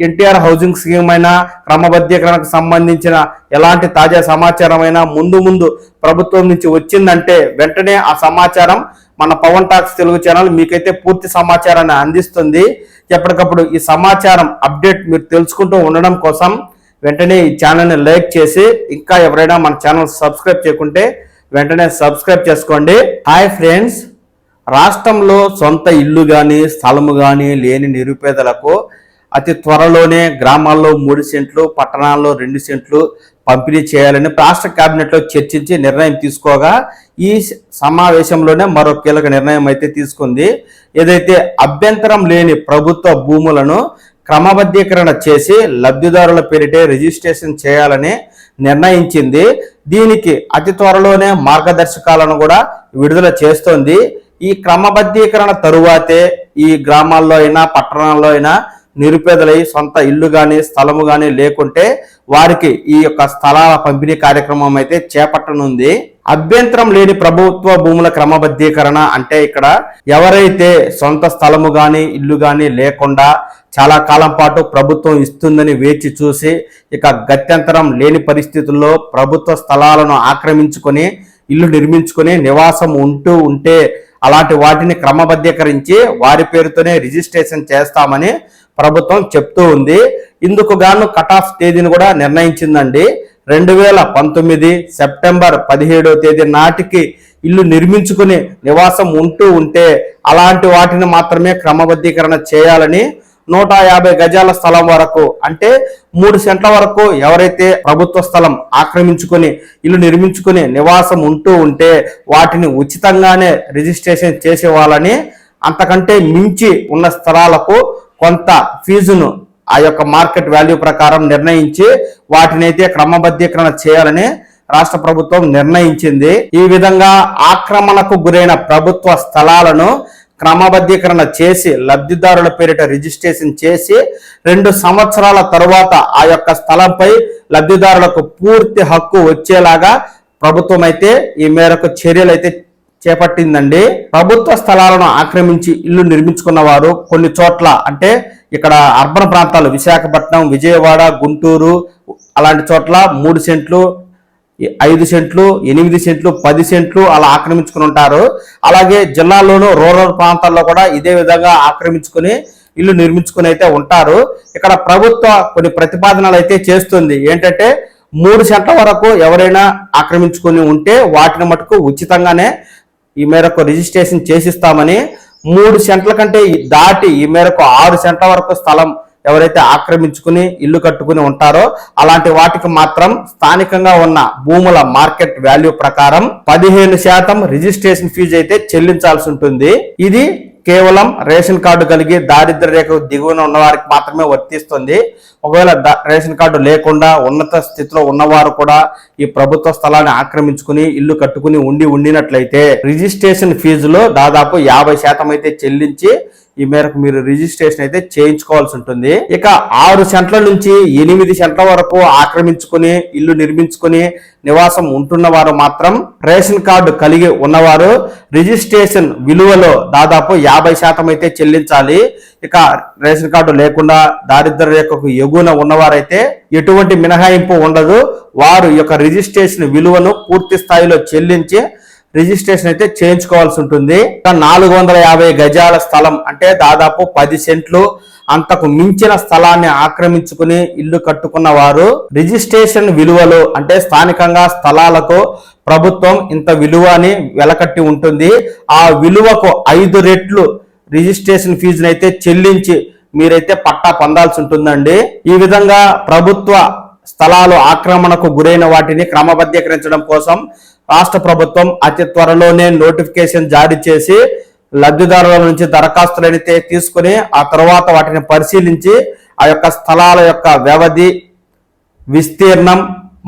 NTR housing scheme అయినా క్రమబద్ధీకరణకు సంబంధించిన ఎలాంటి తాజా సమాచారం అయినా ముందు ప్రభుత్వం నుంచి వచ్చిందంటే వెంటనే ఆ సమాచారం మన పవన్ టాక్స్ తెలుగు ఛానల్ మీకైతే పూర్తి సమాచారాన్ని అందిస్తుంది. ఎప్పటికప్పుడు ఈ సమాచారం అప్డేట్ మీరు తెలుసుకుంటూ ఉండడం కోసం వెంటనే ఈ ఛానల్ని లైక్ చేసి ఇంకా ఎవరైనా మన ఛానల్ సబ్స్క్రైబ్ చేయకుంటే వెంటనే సబ్స్క్రైబ్ చేసుకోండి. హాయ్ ఫ్రెండ్స్, రాష్ట్రంలో సొంత ఇల్లు కానీ స్థలము కానీ లేని నిరుపేదలకు అతి త్వరలోనే గ్రామాల్లో 3 సెంట్లు, పట్టణాల్లో 2 సెంట్లు పంపిణీ చేయాలని రాష్ట్ర కేబినెట్లో చర్చించి నిర్ణయం తీసుకోగా ఈ సమావేశంలోనే మరో కీలక నిర్ణయం అయితే తీసుకుంది. ఏదైతే అభ్యంతరం లేని ప్రభుత్వ భూములను క్రమబద్ధీకరణ చేసి లబ్ధిదారుల పేరిటే రిజిస్ట్రేషన్ చేయాలని నిర్ణయించింది. దీనికి అతి త్వరలోనే మార్గదర్శకాలను కూడా విడుదల చేస్తోంది. ఈ క్రమబద్ధీకరణ తరువాతే ఈ గ్రామాల్లో అయినా పట్టణాల్లో అయినా నిరుపేదలై సొంత ఇల్లు కానీ స్థలము కానీ లేకుంటే వారికి ఈ యొక్క స్థలాల పంపిణీ కార్యక్రమం అయితే చేపట్టనుంది. అభ్యంతరం లేని ప్రభుత్వ భూముల క్రమబద్ధీకరణ అంటే ఇక్కడ ఎవరైతే సొంత స్థలము కానీ ఇల్లు కానీ లేకుండా చాలా కాలం పాటు ప్రభుత్వం ఇస్తుందని వేచి చూసి ఇక గత్యంతరం లేని పరిస్థితుల్లో ప్రభుత్వ స్థలాలను ఆక్రమించుకొని ఇల్లు నిర్మించుకొని నివాసం ఉంటే అలాంటి వాటిని క్రమబద్ధీకరించి వారి పేరుతోనే రిజిస్ట్రేషన్ చేస్తామని ప్రభుత్వం చెప్తూ ఉంది. ఇందుకు గాను కట్ ఆఫ్ తేదీని కూడా నిర్ణయించిందండి. 2019 సెప్టెంబర్ 17వ తేదీ నాటికి ఇల్లు నిర్మించుకుని నివాసం ఉంటే అలాంటి వాటిని మాత్రమే క్రమబద్ధీకరణ చేయాలని 150 గజాల స్థలం వరకు అంటే 3 సెంట్ల వరకు ఎవరైతే ప్రభుత్వ స్థలం ఆక్రమించుకొని ఇల్లు నిర్మించుకుని నివాసం ఉంటే వాటిని ఉచితంగానే రిజిస్ట్రేషన్ చేసేవాళ్ళని, అంతకంటే మించి ఉన్న స్థలాలకు కొంత ఫీజును ఆ యొక్క మార్కెట్ వాల్యూ ప్రకారం నిర్ణయించి వాటినైతే క్రమబద్ధీకరణ చేయాలని రాష్ట్ర ప్రభుత్వం నిర్ణయించింది. ఈ విధంగా ఆక్రమణకు గురైన ప్రభుత్వ స్థలాలను క్రమబద్ధీకరణ చేసి లబ్ధిదారుల పేరిట రిజిస్ట్రేషన్ చేసి 2 సంవత్సరాల తరువాత ఆ యొక్క స్థలంపై లబ్ధిదారులకు పూర్తి హక్కు వచ్చేలాగా ప్రభుత్వం అయితే ఈ మేరకు చర్యలు అయితే చేపట్టిందండి. ప్రభుత్వ స్థలాలను ఆక్రమించి ఇల్లు నిర్మించుకున్న వారు కొన్ని చోట్ల అంటే ఇక్కడ అర్బన్ ప్రాంతాలు విశాఖపట్నం, విజయవాడ, గుంటూరు అలాంటి చోట్ల 3 సెంట్లు, 5 సెంట్లు, 8 సెంట్లు, 10 సెంట్లు అలా ఆక్రమించుకుని ఉంటారు. అలాగే జిల్లాలోనూ రూరల్ ప్రాంతాల్లో కూడా ఇదే విధంగా ఆక్రమించుకుని ఇల్లు నిర్మించుకుని అయితే ఉంటారు. ఇక్కడ ప్రభుత్వ కొన్ని ప్రతిపాదనలు అయితే చేస్తుంది. ఏంటంటే 3 సెంట్ల వరకు ఎవరైనా ఆక్రమించుకుని ఉంటే వాటిని మటుకు ఉచితంగానే ఈ మేరకు రిజిస్ట్రేషన్ చేసిస్తామని, 3 సెంట్ల కంటే దాటి ఈ మేరకు 6 సెంట్ల వరకు స్థలం ఎవరైతే ఆక్రమించుకుని ఇల్లు కట్టుకుని ఉంటారో అలాంటి వాటికి మాత్రం స్థానికంగా ఉన్న భూముల మార్కెట్ వాల్యూ ప్రకారం 15% రిజిస్ట్రేషన్ ఫీజు అయితే చెల్లించాల్సి ఉంటుంది. ఇది కేవలం రేషన్ కార్డు కలిగి దారిద్ర్య రేఖ దిగువన ఉన్న వారికి మాత్రమే వర్తిస్తుంది. ఒకవేళ రేషన్ కార్డు లేకుండా ఉన్నత స్థితిలో ఉన్నవారు కూడా ఈ ప్రభుత్వ స్థలాన్ని ఆక్రమించుకుని ఇల్లు కట్టుకుని ఉండినట్లయితే రిజిస్ట్రేషన్ ఫీజులో దాదాపు 50% అయితే చెల్లించి ఈ మేరకు మీరు రిజిస్ట్రేషన్ అయితే చేయించుకోవాల్సి ఉంటుంది. ఇక 6 సెంట్ల నుంచి 8 సెంట్ల వరకు ఆక్రమించుకుని ఇల్లు నిర్మించుకుని నివాసం ఉంటున్న వారు మాత్రం రేషన్ కార్డు కలిగి ఉన్నవారు రిజిస్ట్రేషన్ విలువలో దాదాపు 50% అయితే చెల్లించాలి. ఇక రేషన్ కార్డు లేకుండా దారిద్ర్య రేఖకు ఎగువన ఉన్నవారైతే ఎటువంటి మినహాయింపు ఉండదు. వారు ఈ యొక్క రిజిస్ట్రేషన్ విలువను పూర్తి స్థాయిలో చెల్లించి రిజిస్ట్రేషన్ అయితే చేయించుకోవాల్సి ఉంటుంది. 450 గజాల స్థలం అంటే దాదాపు 10 సెంట్లు అంతకు మించిన స్థలాన్ని ఆక్రమించుకుని ఇల్లు కట్టుకున్న వారు రిజిస్ట్రేషన్ విలువలు అంటే స్థానికంగా స్థలాలకు ప్రభుత్వం ఇంత విలువ అని వెలకట్టి ఉంటుంది. ఆ విలువకు 5 రెట్లు రిజిస్ట్రేషన్ ఫీజుని అయితే చెల్లించి మీరైతే పట్టా పొందాల్సి ఉంటుందండి. ఈ విధంగా ప్రభుత్వ స్థలాలు ఆక్రమణకు గురైన వాటిని క్రమబద్ధీకరించడం కోసం రాష్ట్ర ప్రభుత్వం అతి త్వరలోనే నోటిఫికేషన్ జారీ చేసి లబ్ధిదారుల నుంచి దరఖాస్తులైతే తీసుకుని ఆ తర్వాత వాటిని పరిశీలించి ఆ యొక్క స్థలాల యొక్క వ్యవధి, విస్తీర్ణం,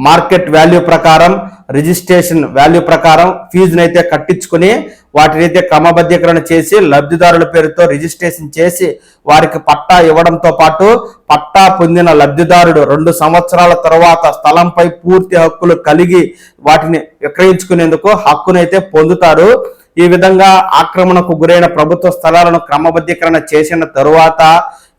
మార్కెట్ వాల్యూ ప్రకారం రిజిస్ట్రేషన్ వాల్యూ ప్రకారం ఫీజునైతే కట్టించుకుని వాటినైతే క్రమబద్ధీకరణ చేసి లబ్ధిదారుల పేరుతో రిజిస్ట్రేషన్ చేసి వారికి పట్టా ఇవ్వడంతో పాటు పట్టా పొందిన లబ్ధిదారుడు 2 సంవత్సరాల తర్వాత స్థలంపై పూర్తి హక్కులు కలిగి వాటిని విక్రయించుకునేందుకు హక్కునైతే పొందుతారు. ఈ విధంగా ఆక్రమణకు గురైన ప్రభుత్వ స్థలాలను క్రమబద్ధీకరణ చేసిన తరువాత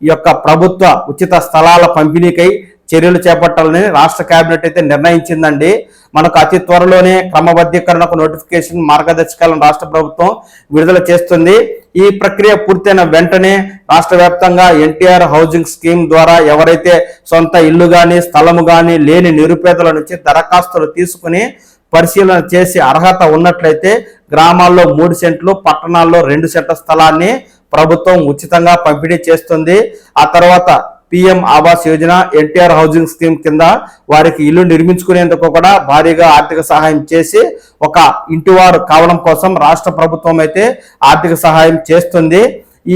ఈ యొక్క ప్రభుత్వ ఉచిత స్థలాల పంపిణీకై చర్యలు చేపట్టాలని రాష్ట్ర కేబినెట్ అయితే నిర్ణయించిందండి. మనకు అతి త్వరలోనే క్రమబద్ధీకరణకు నోటిఫికేషన్ మార్గదర్శకాలను రాష్ట్ర ప్రభుత్వం విడుదల చేస్తుంది. ఈ ప్రక్రియ పూర్తయిన వెంటనే రాష్ట్ర వ్యాప్తంగా ఎన్టీఆర్ హౌసింగ్ స్కీమ్ ద్వారా ఎవరైతే సొంత ఇల్లు కానీ స్థలము కానీ లేని నిరుపేదల నుంచి దరఖాస్తులు తీసుకుని పరిశీలన చేసి అర్హత ఉన్నట్లయితే గ్రామాల్లో 3 సెంట్లు, పట్టణాల్లో 2 సెంట్ల స్థలాన్ని ప్రభుత్వం ఉచితంగా పంపిణీ చేస్తుంది. ఆ తర్వాత PM Awas Yojana, NTR housing scheme కింద వారికి ఇల్లు నిర్మించుకునేందుకు కూడా భారీగా ఆర్థిక సహాయం చేసి ఒక ఇంటివారు కావడం కోసం రాష్ట్ర ప్రభుత్వం అయితే ఆర్థిక సహాయం చేస్తుంది.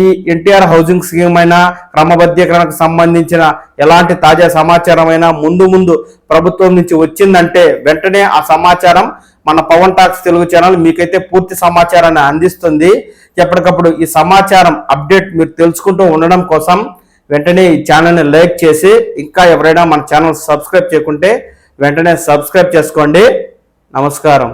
ఈ ఎన్టీఆర్ హౌసింగ్ స్కీమ్ అయినా క్రమబద్ధీకరణకు సంబంధించిన ఎలాంటి తాజా సమాచారం అయినా ముందు ప్రభుత్వం నుంచి వచ్చిందంటే వెంటనే ఆ సమాచారం మన పవన్ టాక్స్ తెలుగు ఛానల్ మీకైతే పూర్తి సమాచారాన్ని అందిస్తుంది. ఎప్పటికప్పుడు ఈ సమాచారం అప్డేట్ మీరు తెలుసుకుంటూ ఉండడం కోసం వెంటనే ఈ ఛానల్ని లైక్ చేసి, ఇంకా ఎవరైనా మన ఛానల్ సబ్స్క్రైబ్ చేయకుంటే వెంటనే సబ్స్క్రైబ్ చేసుకోండి. నమస్కారం.